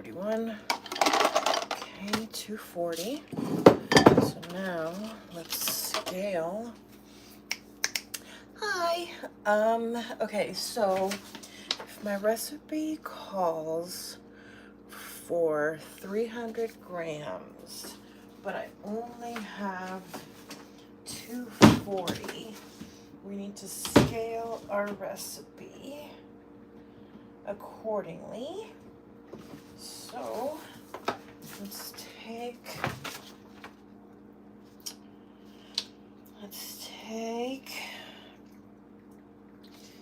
$241. Okay, 240. So now let's scale. Hi. Okay, so if my recipe calls for 300 grams, but I only have 240, we need to scale our recipe accordingly. So let's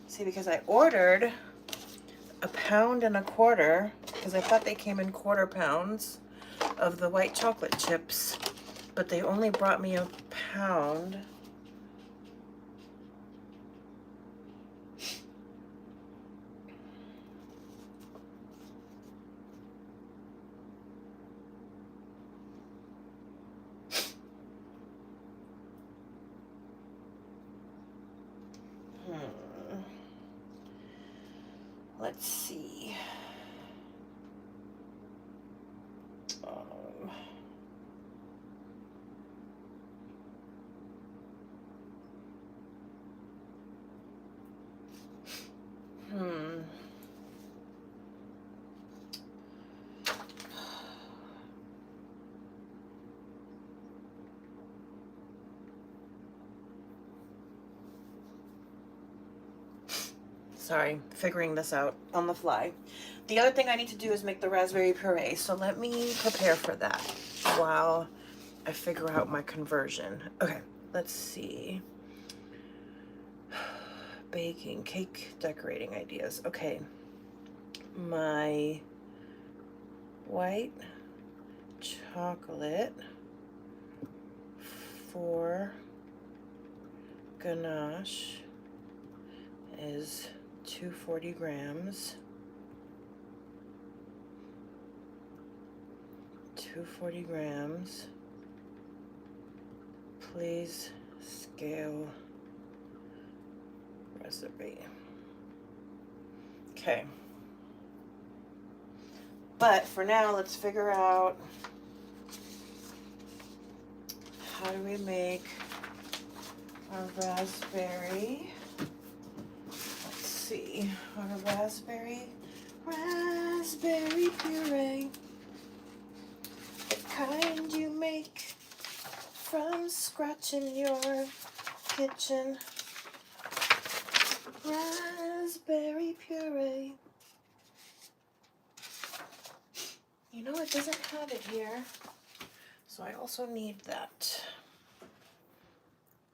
see, because I ordered 1.25 pounds because I thought they came in quarter pounds of the white chocolate chips, but they only brought me 1 pound. Let's see. Sorry, figuring this out on the fly. The other thing I need to do is make the raspberry puree, so let me prepare for that while I figure out my conversion. Okay, let's see. Baking, cake decorating ideas. Okay, my white chocolate for ganache is 240 grams. 240 grams. Please scale recipe. Okay. But for now, let's figure out how do we make our raspberry. Let's see, our raspberry puree. The kind you make from scratch in your kitchen. Raspberry puree. You know, it doesn't have it here, so I also need that.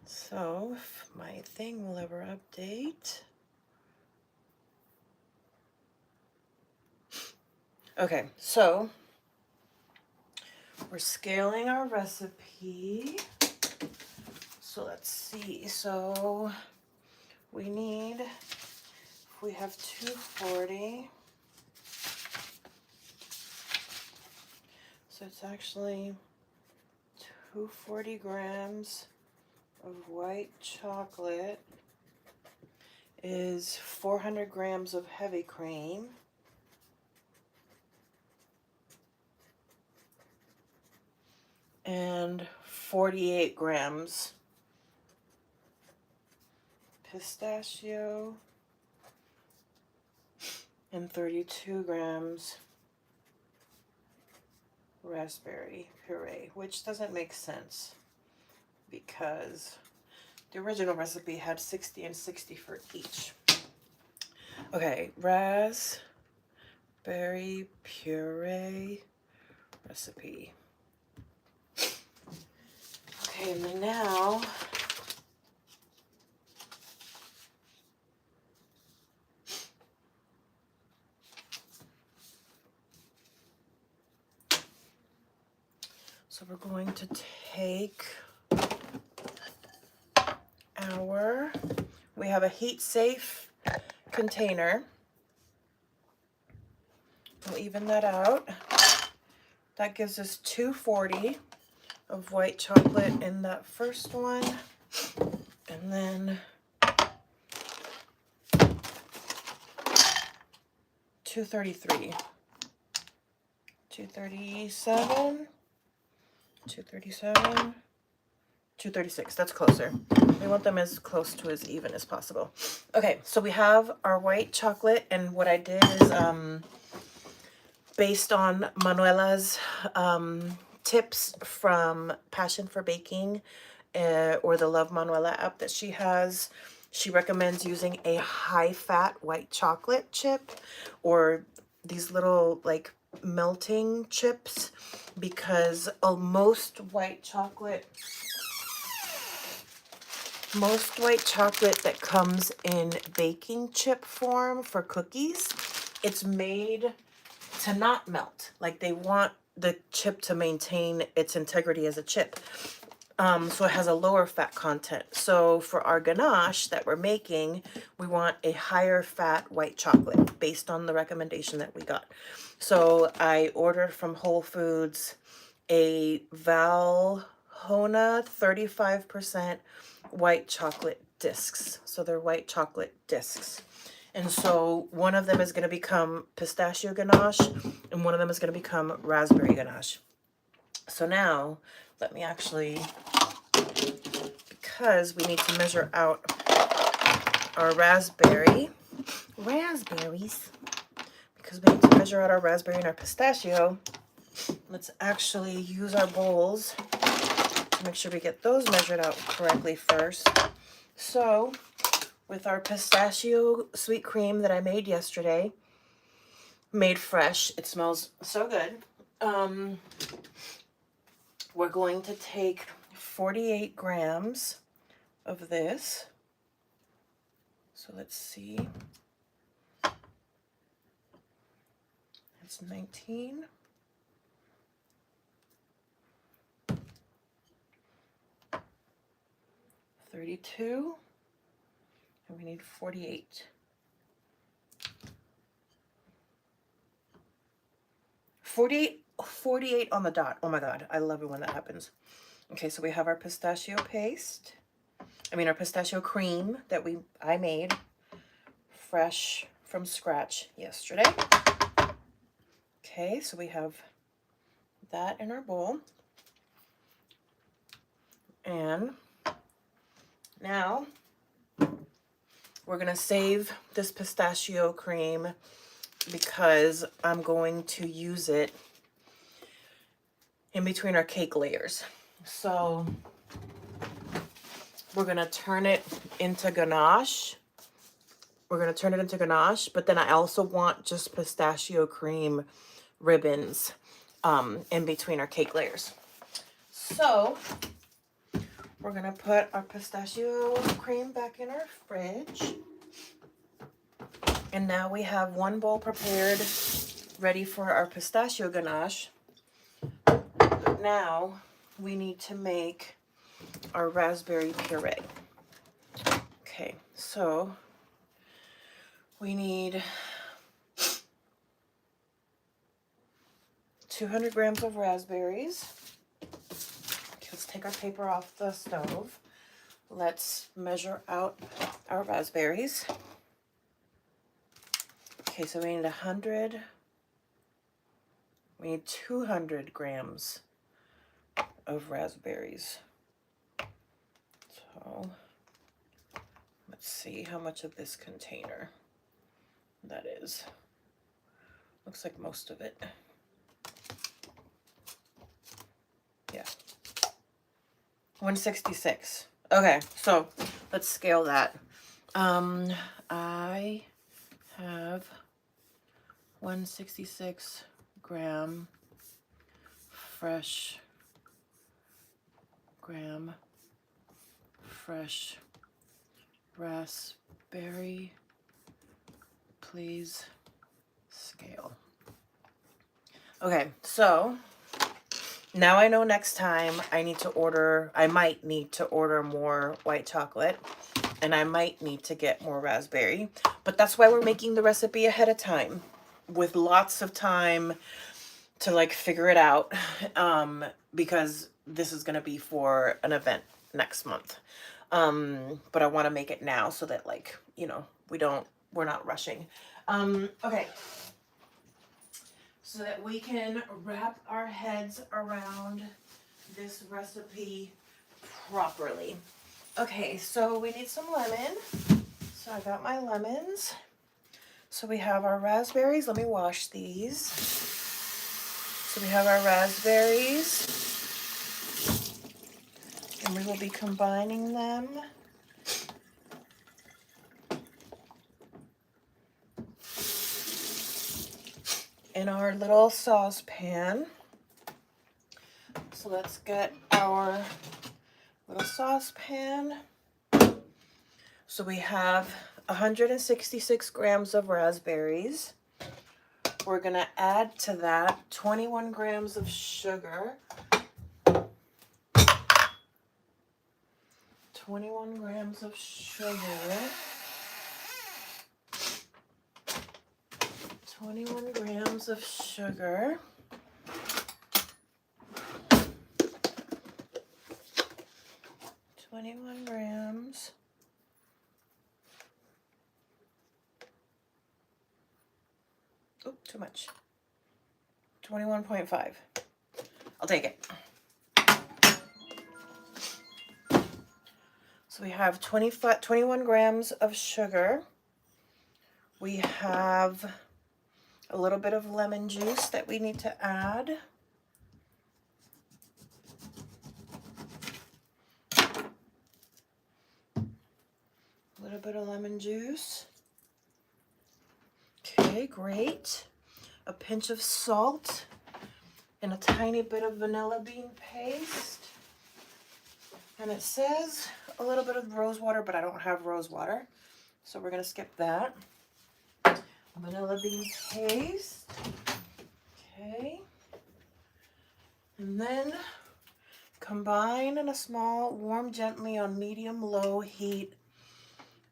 So, if my thing will ever update. Okay, so we're scaling our recipe. So let's see. So we have 240. So it's actually 240 grams of white chocolate is 400 grams of heavy cream. And 48 grams pistachio and 32 grams raspberry puree, which doesn't make sense because The original recipe had 60 and 60 for each. Okay, raspberry puree recipe. Okay, and then now so we're going to take we have a heat safe container. We'll even that out. That gives us 240 of white chocolate in that first one. And then 233. 237. 237. 236, that's closer. We want them as close to as even as possible. Okay, so we have our white chocolate, and what I did is based on Manuela's tips from Passion for Baking or the Love Manuela app that she has. She recommends using a high-fat white chocolate chip or these little like melting chips because most white chocolate that comes in baking chip form for cookies, it's made to not melt. Like they want the chip to maintain its integrity as a chip. So it has a lower fat content. So for our ganache that we're making, we want a higher fat white chocolate based on the recommendation that we got. So I ordered from Whole Foods a Valhona 35% white chocolate discs. So they're white chocolate discs. And so one of them is going to become pistachio ganache and one of them is going to become raspberry ganache. So now let me actually, because we need to measure out our raspberries, because we need to measure out our raspberry and our pistachio, let's actually use our bowls to make sure we get those measured out correctly first. So with our pistachio sweet cream that I made yesterday, made fresh, it smells so good. We're going to take 48 grams of this. So let's see. It's 19. $32, and we need 48. 48 on the dot. Oh my God, I love it when that happens. Okay, so we have our pistachio paste. Our pistachio cream that I made fresh from scratch yesterday. Okay, so we have that in our bowl. And now we're gonna save this pistachio cream because I'm going to use it in between our cake layers. So we're gonna turn it into ganache. But then I also want just pistachio cream ribbons in between our cake layers. So we're gonna put our pistachio cream back in our fridge. And now we have one bowl prepared, ready for our pistachio ganache. Now we need to make our raspberry puree. Okay, so we need 200 grams of raspberries. Okay, let's take our paper off the stove. Let's measure out our raspberries. Okay, so we need 200 grams of raspberries. So let's see how much of this container that is. Looks like most of it. Yeah. 166 Okay, so let's scale that. I have 166 gram fresh raspberry. Please scale. Okay, so now I know next time I might need to order more white chocolate, and I might need to get more raspberry, but that's why we're making the recipe ahead of time with lots of time to like figure it out, because this is going to be for an event next month. But I want to make it now so that, like, you know, we're not rushing. Okay. So that we can wrap our heads around this recipe properly. Okay, so we need some lemon. So I got my lemons. So we have our raspberries. Let me wash these. So we have our raspberries, and we will be combining them in our little saucepan. So let's get our little saucepan. So we have 166 grams of raspberries. We're going to add to that 21 grams of sugar. 21 grams of sugar. 21 grams of sugar. 21 grams. Oh, too much. 21.5. I'll take it. So we have 21 grams of sugar. We have a little bit of lemon juice that we need to add. A little bit of lemon juice. Okay, great. A pinch of salt and a tiny bit of vanilla bean paste. And it says a little bit of rose water, but I don't have rose water, so we're going to skip that. Vanilla bean paste. Okay. And then combine in a small, warm gently on medium-low heat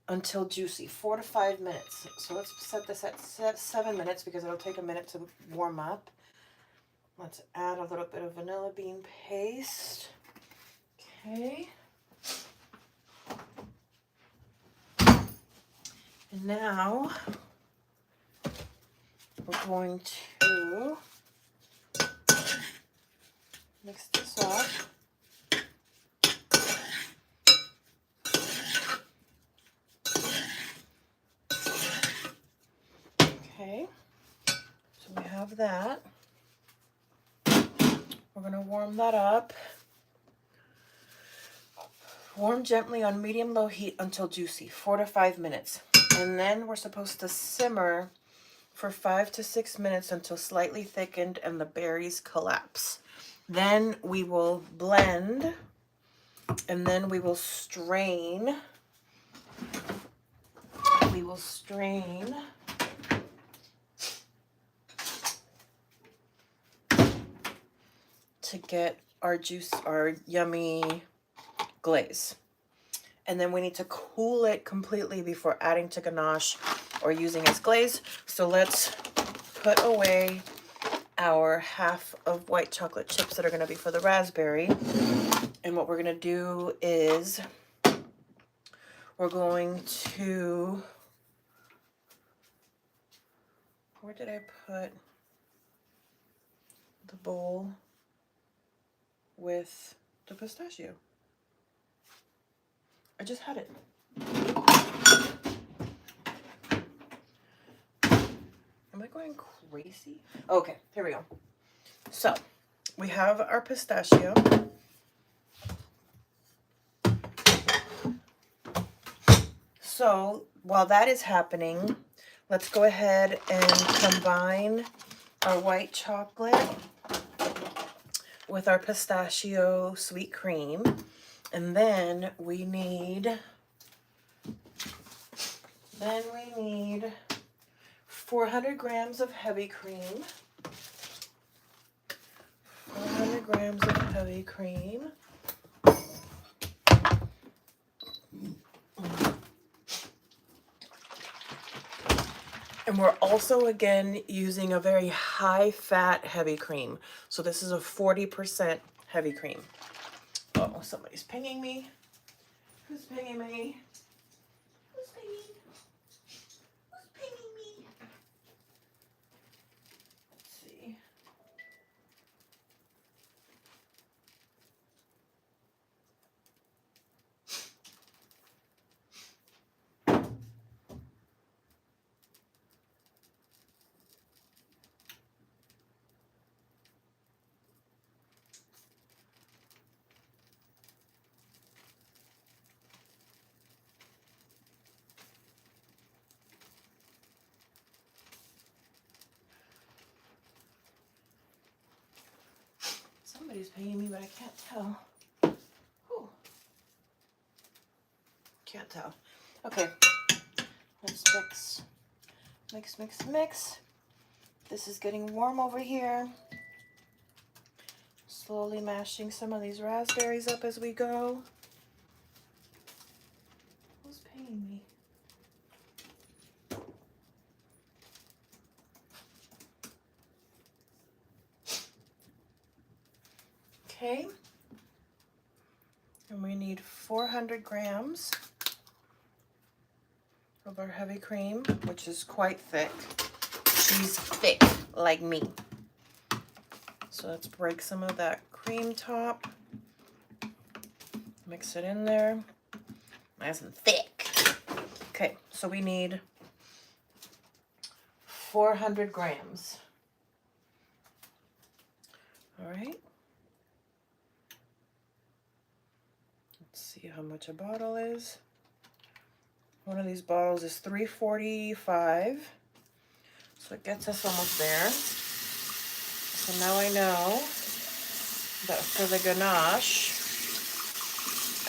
until juicy, 4 to 5 minutes. So let's set this at 7 minutes because it'll take a minute to warm up. Let's add a little bit of vanilla bean paste. Okay. And now we're going to mix this up. Okay, so we have that. We're going to warm that up. Warm gently on medium-low heat until juicy, 4 to 5 minutes. And then we're supposed to simmer for 5 to 6 minutes until slightly thickened and the berries collapse. Then we will blend, and then we will strain. We will strain to get our juice, our yummy glaze. And then we need to cool it completely before adding to ganache or using as glaze. So let's put away our half of white chocolate chips that are going to be for the raspberry. And what we're going to do is we're going to, where did I put the bowl with the pistachio? I just had it. Am I going crazy? Okay, here we go. So we have our pistachio. So while that is happening, let's go ahead and combine our white chocolate with our pistachio sweet cream. And then we need 400 grams of heavy cream. 400 grams of heavy cream. And we're also, again, using a very high-fat heavy cream. So this is a 40% heavy cream. Oh, somebody's pinging me. Who's pinging me? Who's pinging? Who's pinging me? Let's see. Somebody's pinging me, but I can't tell. Whew. Can't tell. Okay, let's mix. Mix, mix, mix. This is getting warm over here. Slowly mashing some of these raspberries up as we go. Who's pinging me? Okay. And we need 400 grams of our heavy cream, which is quite thick. She's thick like me. So let's break some of that cream top. Mix it in there. Nice and thick. Okay, so we need 400 grams. All right. Let's see how much a bottle is. One of these bottles is $3.45. So it gets us almost there. So now I know that for the ganache,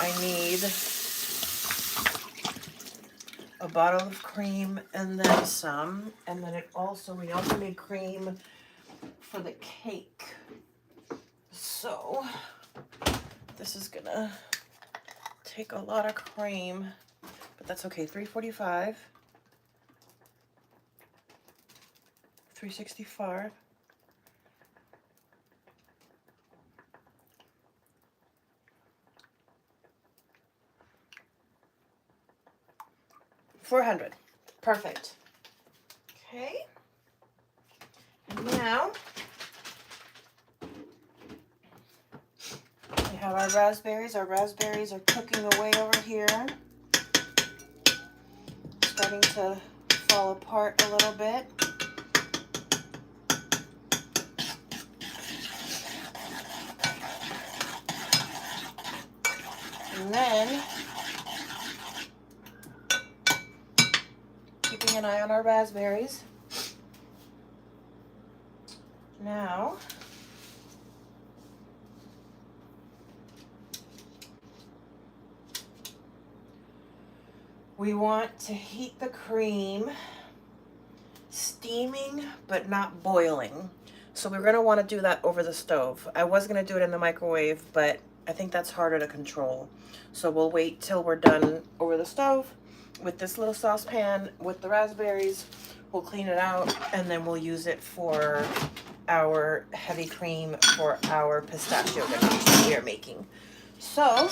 I need a bottle of cream and then some. And then we also need cream for the cake. So this is gonna take a lot of cream, but that's okay. $3.45, $3.65. $400. Perfect. Okay. And now we have our raspberries. Our raspberries are cooking away over here. Starting to fall apart a little bit. And then keeping an eye on our raspberries. Now we want to heat the cream, steaming but not boiling. So we're going to want to do that over the stove. I was going to do it in the microwave, but I think that's harder to control. So we'll wait till we're done over the stove with this little saucepan with the raspberries. We'll clean it out and then we'll use it for our heavy cream for our pistachio that we are making. So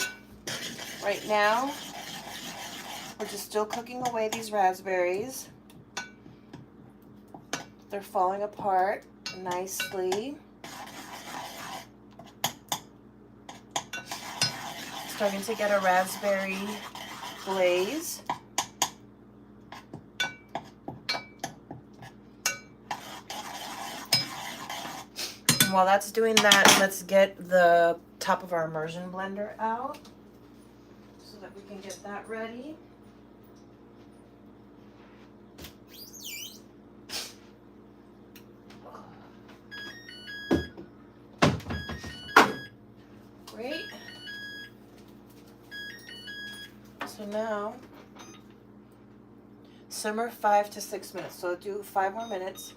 right now we're just still cooking away these raspberries. They're falling apart nicely. Starting to get a raspberry glaze. And while that's doing that, let's get the top of our immersion blender out so that we can get that ready. So now, simmer 5 to 6 minutes. So do 5 more minutes.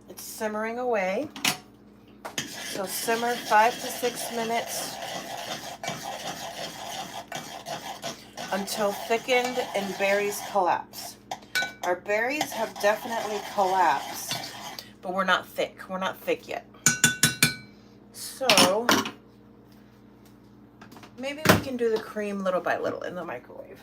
It's simmering away. So simmer 5 to 6 minutes until thickened and berries collapse. Our berries have definitely collapsed, but we're not thick. We're not thick yet. So maybe we can do the cream little by little in the microwave.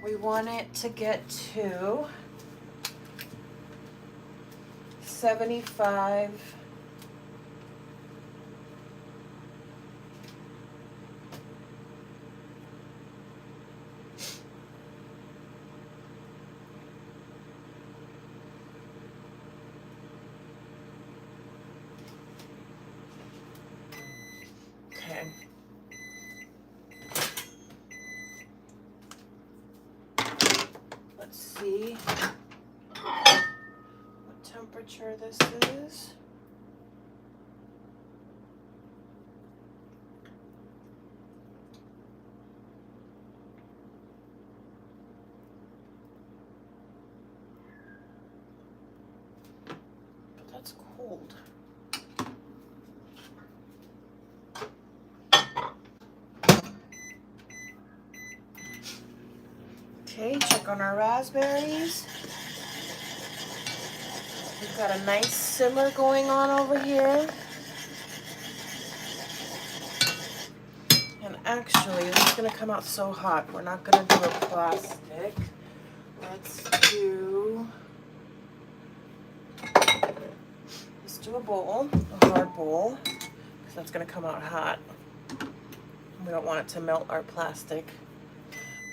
We want it to get to 75. Okay. Let's see what temperature this is. But that's cold. Okay, check on our raspberries. We've got a nice simmer going on over here. And actually, it's going to come out so hot. We're not going to do a plastic. Let's do a bowl, a hard bowl, because that's going to come out hot. We don't want it to melt our plastic.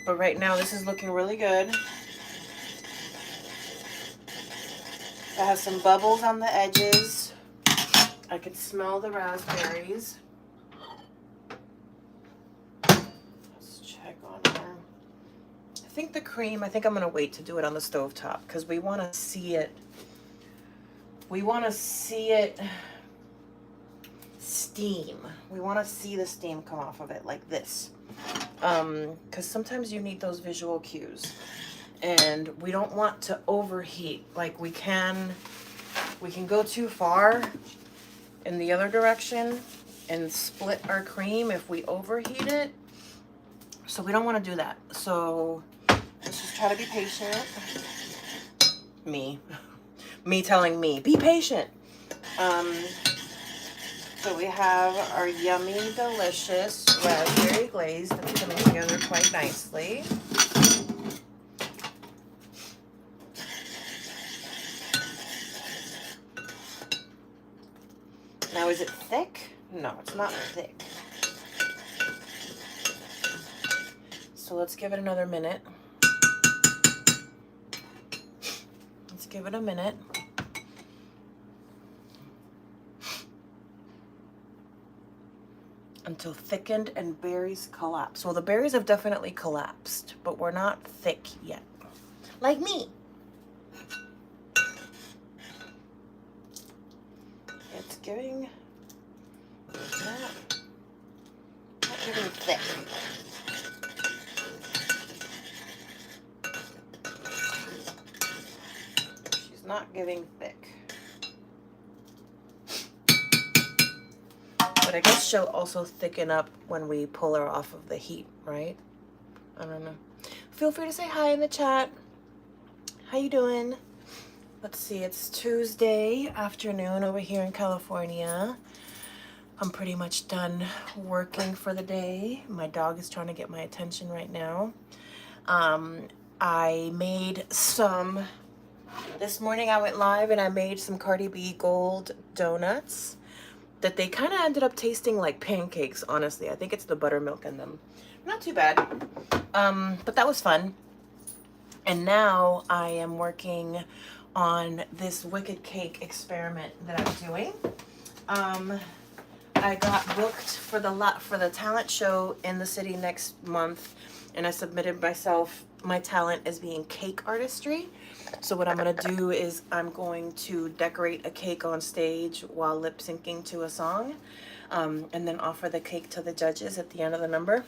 But right now, this is looking really good. It has some bubbles on the edges. I could smell the raspberries. Let's check on her. I think the cream, I think I'm going to wait to do it on the stove top because we want to see it. We want to see it steam. We want to see the steam come off of it like this. Because sometimes you need those visual cues. And we don't want to overheat. Like we can go too far in the other direction and split our cream if we overheat it. So we don't want to do that. So let's just try to be patient. Me telling me, be patient. So we have our yummy, delicious raspberry glaze that's coming together quite nicely. Now, is it thick? No, it's not thick. So let's give it another minute. Let's give it a minute. Until thickened and berries collapse. Well, the berries have definitely collapsed, but we're not thick yet. Like me. It's giving not giving thick. She's not giving thick. But I guess she'll also thicken up when we pull her off of the heat, right? I don't know. Feel free to say hi in the chat. How you doing? Let's see, it's Tuesday afternoon over here in California. I'm pretty much done working for the day. My dog is trying to get my attention right now. I made some, this morning I went live and I made some Cardi B Gold donuts that they kind of ended up tasting like pancakes, honestly. I think it's the buttermilk in them. Not too bad. But that was fun. And now I am working on this wicked cake experiment that I'm doing. I got booked for the talent show in the city next month, and I submitted my talent as being cake artistry. So what I'm going to do is I'm going to decorate a cake on stage while lip syncing to a song, and then offer the cake to the judges at the end of the number.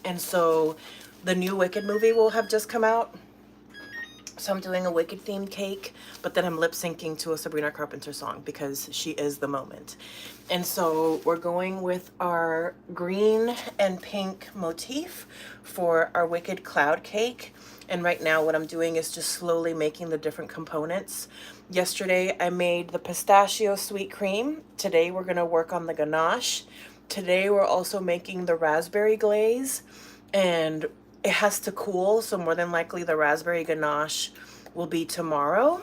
And so the new Wicked movie will have just come out. So I'm doing a Wicked themed cake, but then I'm lip syncing to a Sabrina Carpenter song because she is the moment. And so we're going with our green and pink motif for our Wicked cloud cake. And right now what I'm doing is just slowly making the different components. Yesterday I made the pistachio sweet cream. Today we're gonna work on the ganache. Today we're also making the raspberry glaze, and it has to cool, so more than likely the raspberry ganache will be tomorrow.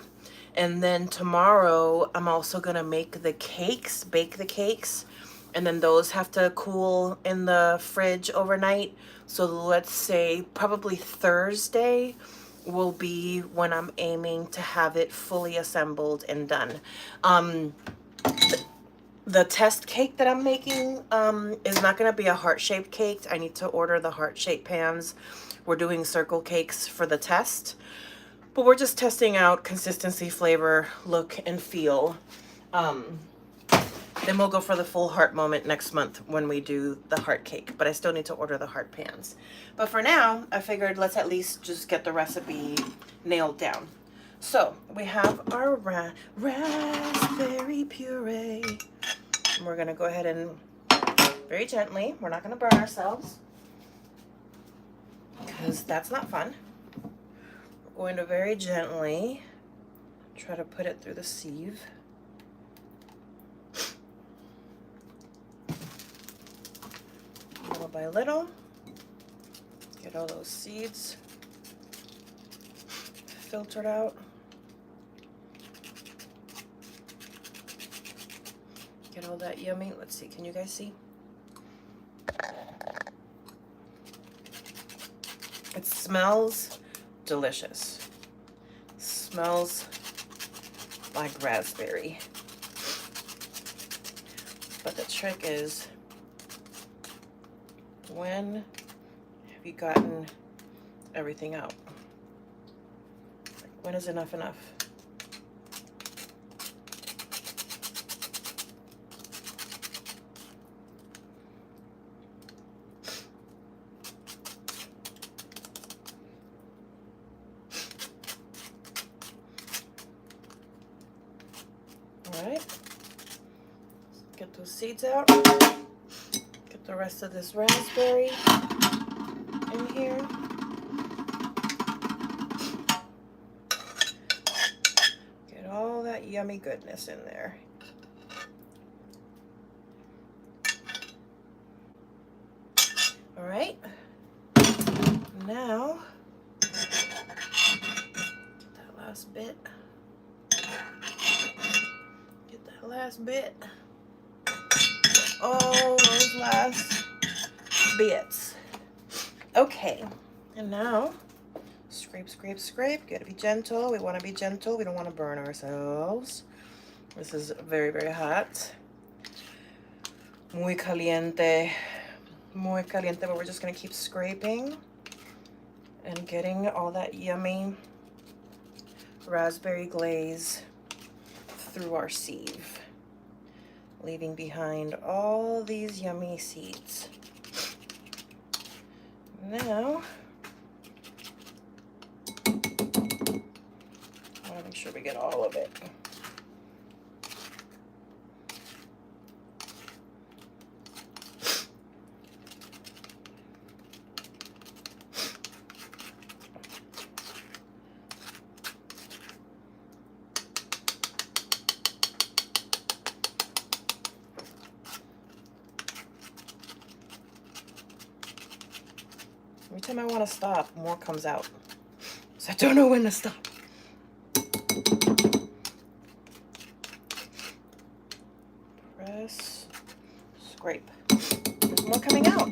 And then tomorrow I'm also gonna make the cakes, bake the cakes, and then those have to cool in the fridge overnight. So let's say probably Thursday will be when I'm aiming to have it fully assembled and done. The test cake that I'm making is not going to be a heart-shaped cake. I need to order the heart-shaped pans. We're doing circle cakes for the test, but we're just testing out consistency, flavor, look, and feel. Then we'll go for the full heart moment next month when we do the heart cake, but I still need to order the heart pans. But for now, I figured let's at least just get the recipe nailed down. So we have our raspberry puree. And we're gonna go ahead and very gently, we're not gonna burn ourselves because that's not fun. We're going to very gently try to put it through the sieve. Little by little, get all those seeds filtered out. Get all that yummy, let's see, can you guys see? It smells delicious. Smells like raspberry. But the trick is, when have you gotten everything out? When is enough enough? All right, get those seeds out. Get the rest of this raspberry in here. Get all that yummy goodness in there. All right, now get that last bit. Get that last bit. Oh, those last bits. Okay, and now scrape, scrape, scrape. Gotta be gentle. We want to be gentle. We don't want to burn ourselves. This is very, very hot. Muy caliente. Muy caliente, but we're just gonna keep scraping and getting all that yummy raspberry glaze through our sieve, leaving behind all these yummy seeds. Now, I want to make sure we get all of it. Every time I want to stop, more comes out. So I don't know when to stop. Press, scrape. There's more coming out.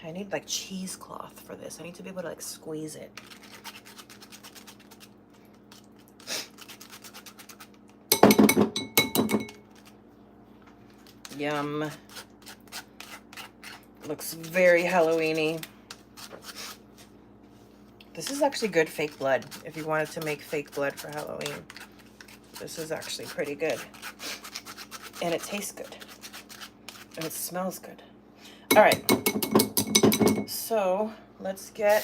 I need like cheesecloth for this. I need to be able to like squeeze it. Yum. Looks very Halloween-y. This is actually good fake blood. If you wanted to make fake blood for Halloween, this is actually pretty good. And it tastes good. And it smells good. All right. So let's get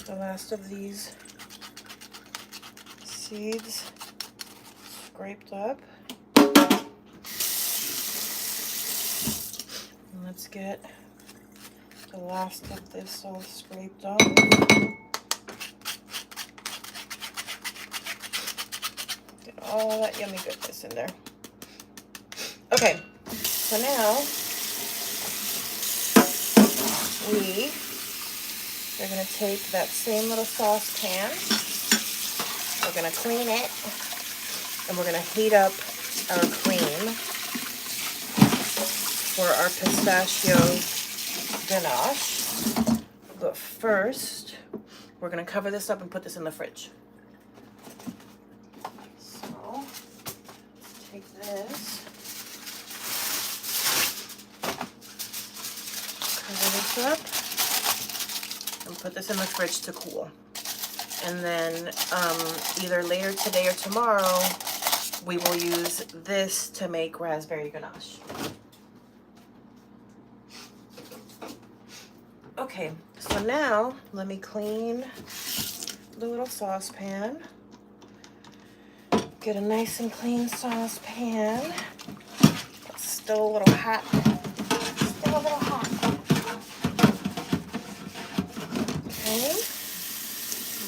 the last of these seeds scraped up. And let's get the last of this all scraped off. Get all that yummy goodness in there. Okay, so now we are going to take that same little saucepan. We're going to clean it, and we're going to heat up our cream for our pistachio ganache. But first, we're going to cover this up and put this in the fridge. So, let's take this, cover this up, and put this in the fridge to cool. And then either later today or tomorrow, we will use this to make raspberry ganache. Okay, so now let me clean the little saucepan. Get a nice and clean saucepan. It's still a little hot. Still a little hot. Okay.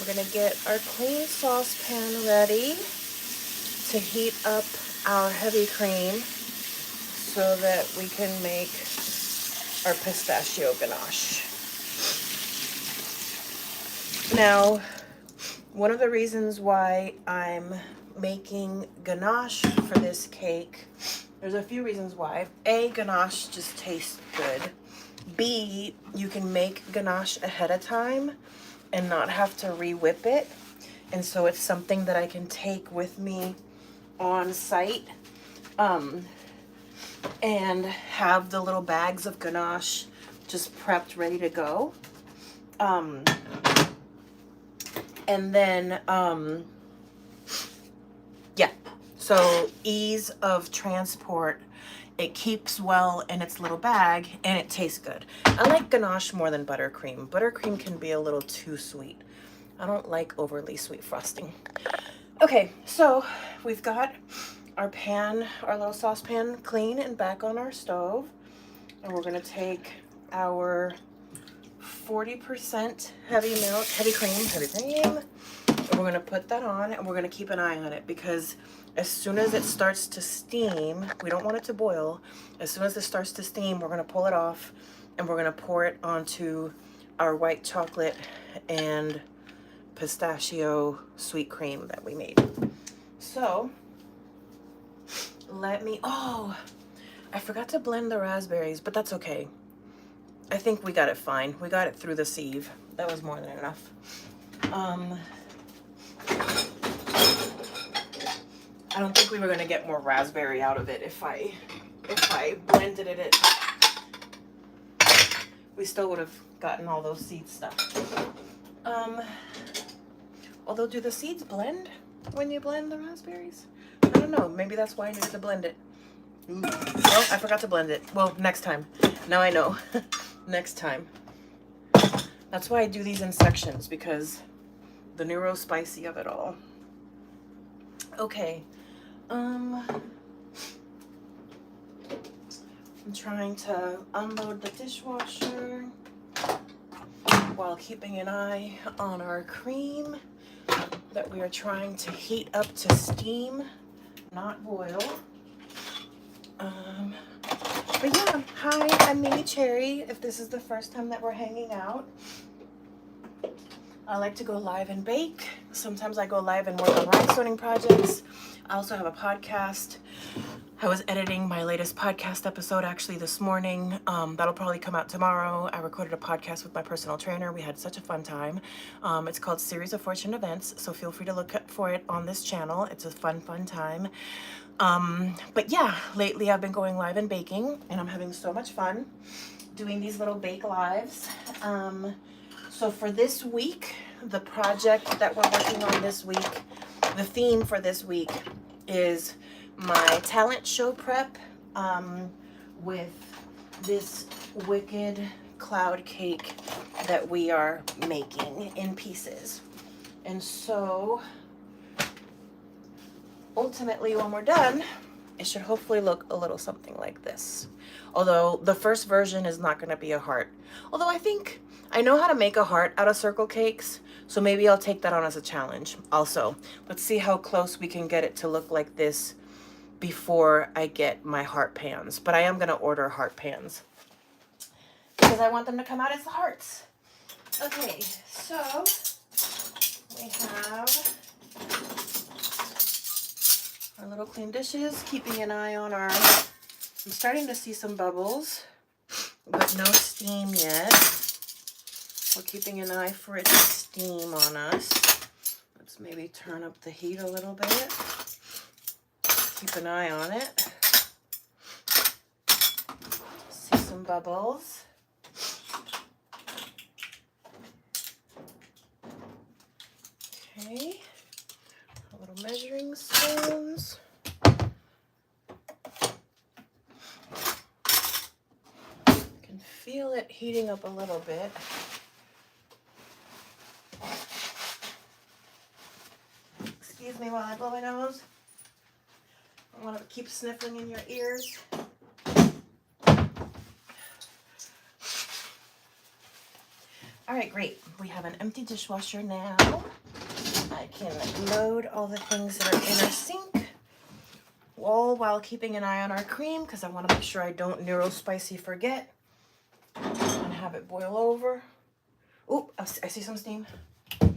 We're gonna get our clean saucepan ready to heat up our heavy cream so that we can make our pistachio ganache. Now, one of the reasons why I'm making ganache for this cake, there's a few reasons why. A, ganache just tastes good. B, you can make ganache ahead of time and not have to re-whip it. And so it's something that I can take with me on site and have the little bags of ganache just prepped, ready to go. And then, yeah, so ease of transport. It keeps well in its little bag, and it tastes good. I like ganache more than buttercream. Buttercream can be a little too sweet. I don't like overly sweet frosting. Okay, so we've got our pan, our little saucepan clean and back on our stove. And we're gonna take our 40% heavy milk, heavy cream, and we're gonna put that on, and we're gonna keep an eye on it, because as soon as it starts to steam, we don't want it to boil. As soon as it starts to steam, we're gonna pull it off, and we're gonna pour it onto our white chocolate and pistachio sweet cream that we made. So let me, oh, I forgot to blend the raspberries, but that's okay. I think we got it fine. We got it through the sieve. That was more than enough. I don't think we were gonna get more raspberry out of it if I blended it. We still would have gotten all those seeds stuff. Although, do the seeds blend when you blend the raspberries? I don't know. Maybe that's why I needed to blend it. Ooh. Oh, I forgot to blend it. Well, next time. Now I know. Next time. That's why I do these in sections, because the neurospicy of it all. Okay. I'm trying to unload the dishwasher while keeping an eye on our cream that we are trying to heat up to steam, not boil. But yeah, hi, I'm MeMeCherry. If this is the first time that we're hanging out, I like to go live and bake. Sometimes I go live and work on rhinestone projects. I also have a podcast. I was editing my latest podcast episode actually this morning. That'll probably come out tomorrow. I recorded a podcast with my personal trainer. We had such a fun time. It's called Series of Fortune Events, so feel free to look for it on this channel. It's a fun time. But yeah, lately I've been going live and baking, and I'm having so much fun doing these little bake lives. So for this week, the project that we're working on this week, the theme for this week is my talent show prep with this wicked cloud cake that we are making in pieces. And so ultimately when we're done, it should hopefully look a little something like this. Although the first version is not going to be a heart. Although I know how to make a heart out of circle cakes, so maybe I'll take that on as a challenge. Also, let's see how close we can get it to look like this before I get my heart pans. But I am going to order heart pans because I want them to come out as hearts. Okay, so we have our little clean dishes, keeping an eye on our, I'm starting to see some bubbles, but no steam yet. We're keeping an eye for it to steam on us. Let's maybe turn up the heat a little bit. Keep an eye on it. See some bubbles. Okay. A little measuring spoons. Can feel it heating up a little bit. Excuse me while I blow my nose. I want to keep sniffling in your ears. All right, great. We have an empty dishwasher now. I can load all the things that are in our sink, all while keeping an eye on our cream because I want to make sure I don't neurospicy forget and have it boil over. Oop, I see some steam. I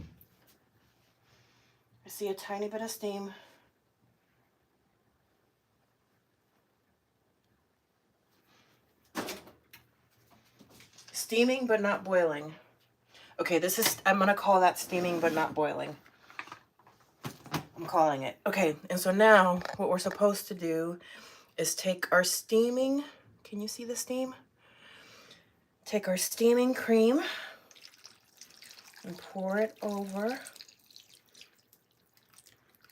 see a tiny bit of steam. Steaming but not boiling. Okay, I'm gonna call that steaming but not boiling. I'm calling it. Okay, and so now what we're supposed to do is take our steaming, can you see the steam? Take our steaming cream and pour it over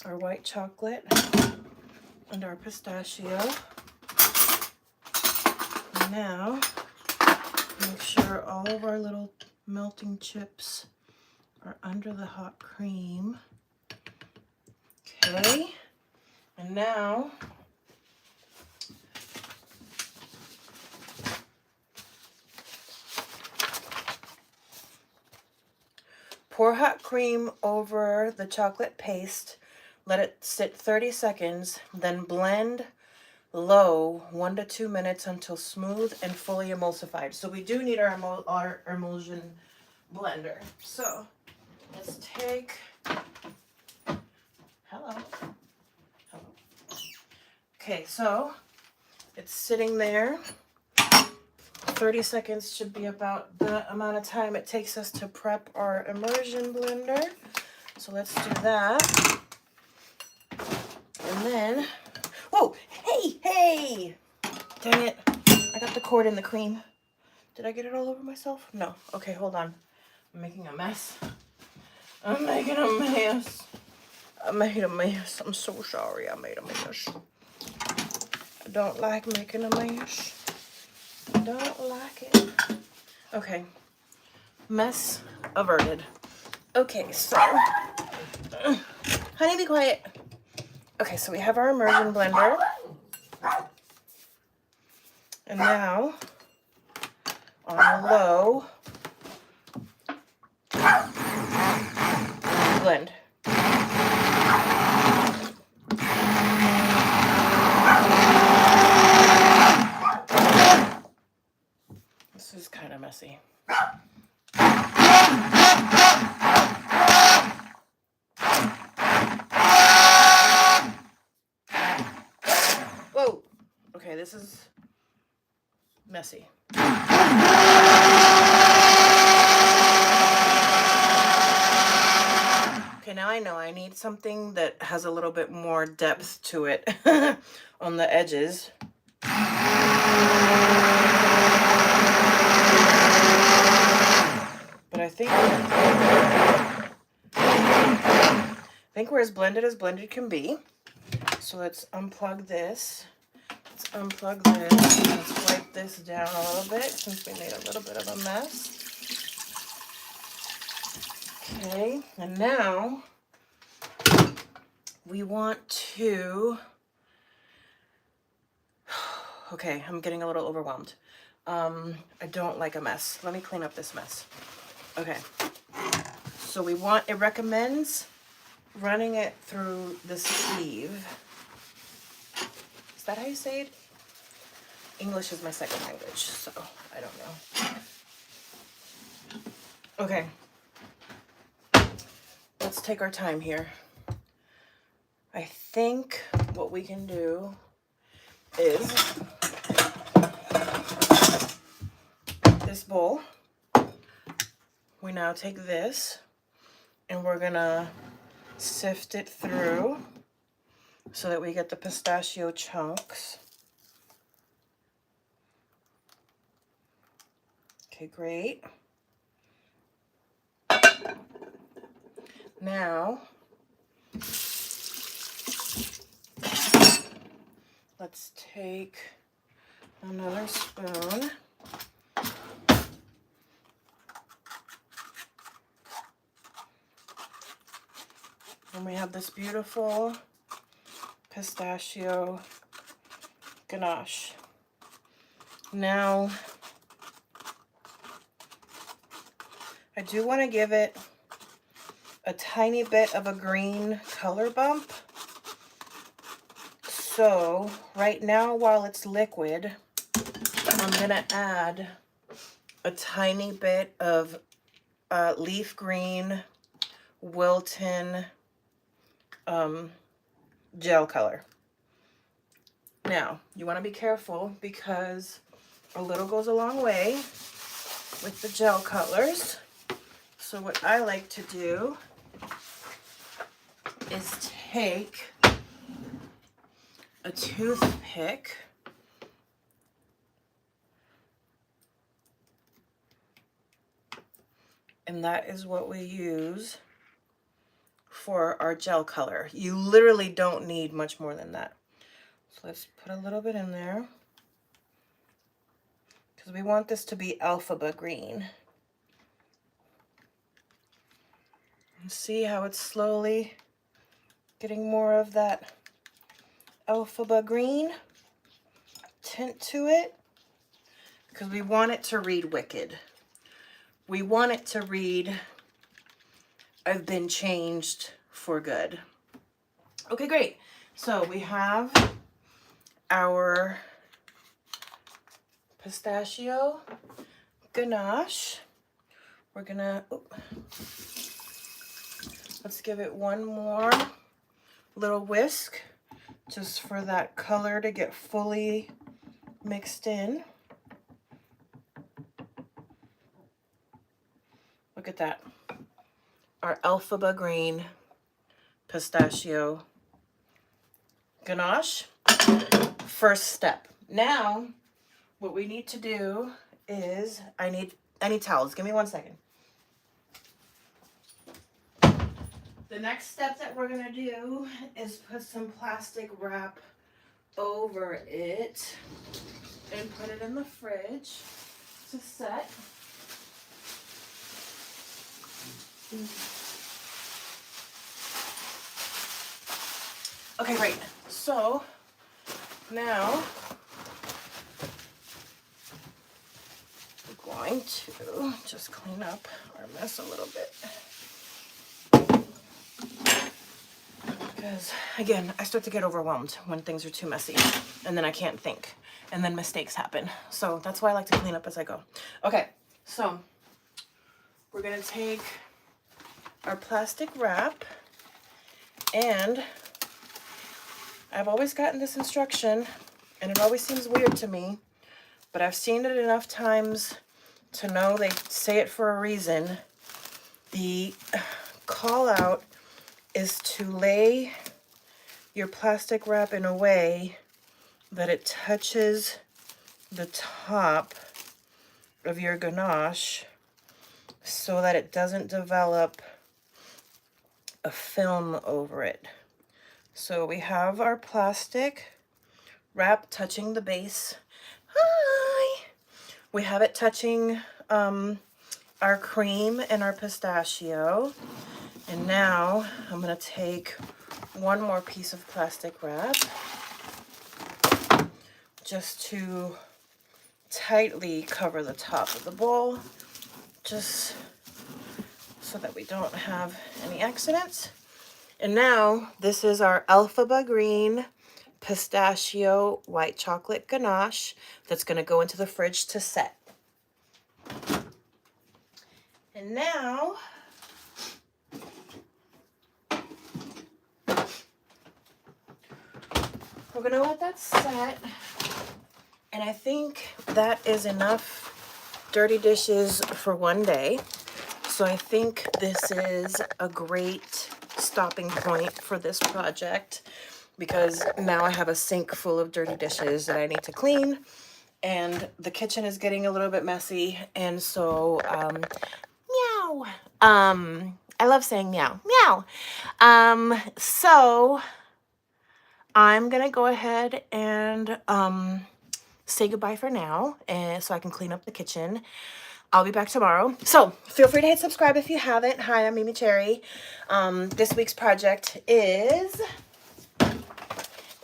our white chocolate and our pistachio. And now, make sure all of our little melting chips are under the hot cream. Okay, and now pour hot cream over the chocolate paste. Let it sit 30 seconds, then blend low 1 to 2 minutes until smooth and fully emulsified. So we do need our emulsion blender. So let's take, hello. Okay, so it's sitting there. 30 seconds should be about the amount of time it takes us to prep our immersion blender. So let's do that. And then, whoa, hey, dang it. I got the cord in the cream. Did I get it all over myself? No. Okay, hold on. I'm making a mess. I made a mess. I'm so sorry I made a mess. I don't like making a mess. I don't like it. Okay. Mess averted. Okay, so. Honey, be quiet. Okay, so we have our immersion blender. And now, on low, blend. This is kind of messy. Whoa. this is messy. Okay, now I know I need something that has a little bit more depth to it on the edges. But I think we're as blended can be. So let's unplug this. Let's unplug this. Let's wipe this down a little bit since we made a little bit of a mess. Okay, and now we want to, okay, I'm getting a little overwhelmed. I don't like a mess. Let me clean up this mess. Okay, so it recommends running it through the sleeve. Is that how you say it? English is my second language, so I don't know. Okay, let's take our time here. I think what we can do is this bowl. We now take this and we're gonna sift it through so that we get the pistachio chunks. Okay, great. Now, let's take another spoon. And we have this beautiful pistachio ganache. Now, I do want to give it a tiny bit of a green color bump. So right now, while it's liquid, I'm gonna add a tiny bit of leaf green Wilton gel color. Now, you want to be careful because a little goes a long way with the gel colors. So what I like to do is take a toothpick and that is what we use for our gel color. You literally don't need much more than that. So let's put a little bit in there because we want this to be alphaba green. And see how it's slowly getting more of that alphaba green tint to it, because we want it to read wicked. We want it to read, I've been changed for good. Okay, great. So we have our pistachio ganache. We're gonna, let's give it one more little whisk just for that color to get fully mixed in. Look at that. Our alphaba green pistachio ganache. First step. Now, what we need to do is, I need towels. Give me 1 second. The next step that we're gonna do is put some plastic wrap over it and put it in the fridge to set. Okay, great. So now we're going to just clean up our mess a little bit. Because, again, I start to get overwhelmed when things are too messy, and then I can't think, and then mistakes happen. So that's why I like to clean up as I go. Okay, so we're going to take our plastic wrap, and I've always gotten this instruction and it always seems weird to me, but I've seen it enough times to know they say it for a reason. The call out is to lay your plastic wrap in a way that it touches the top of your ganache so that it doesn't develop a film over it. So we have our plastic wrap touching the base. Hi! We have it touching our cream and our pistachio. And now I'm going to take one more piece of plastic wrap just to tightly cover the top of the bowl, just so that we don't have any accidents. And now this is our Alphaba Green Pistachio White Chocolate Ganache that's going to go into the fridge to set. And now we're going to let that set. And I think that is enough dirty dishes for one day. So I think this is a great stopping point for this project, because now I have a sink full of dirty dishes that I need to clean, and the kitchen is getting a little bit messy. And so, meow. I love saying meow, meow. So I'm gonna go ahead and say goodbye for now, and so I can clean up the kitchen. I'll be back tomorrow. So feel free to hit subscribe if you haven't. Hi, I'm MeMeCherry. This week's project is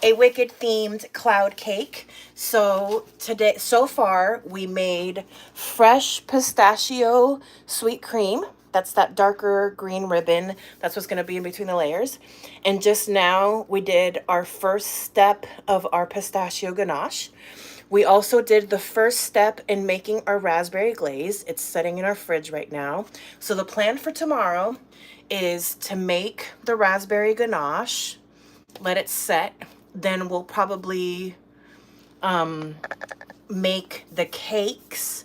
a Wicked themed cloud cake. So today, so far, we made fresh pistachio sweet cream. That's that darker green ribbon. That's what's going to be in between the layers. And just now we did our first step of our pistachio ganache. We also did the first step in making our raspberry glaze. It's sitting in our fridge right now. So the plan for tomorrow is to make the raspberry ganache, let it set. Then we'll probably make the cakes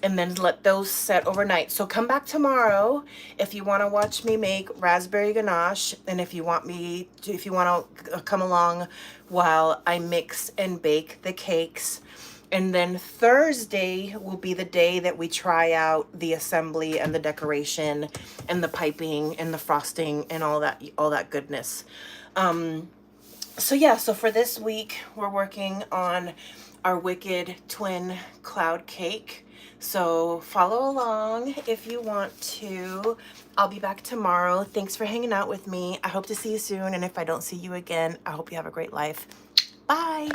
and then let those set overnight. So come back tomorrow if you want to watch me make raspberry ganache, and if you want to come along while I mix and bake the cakes. And then Thursday will be the day that we try out the assembly and the decoration and the piping and the frosting and all that goodness. So yeah, so for this week we're working on our Wicked twin cloud cake. So follow along if you want to. I'll be back tomorrow. Thanks for hanging out with me. I hope to see you soon. And if I don't see you again, I hope you have a great life. Bye.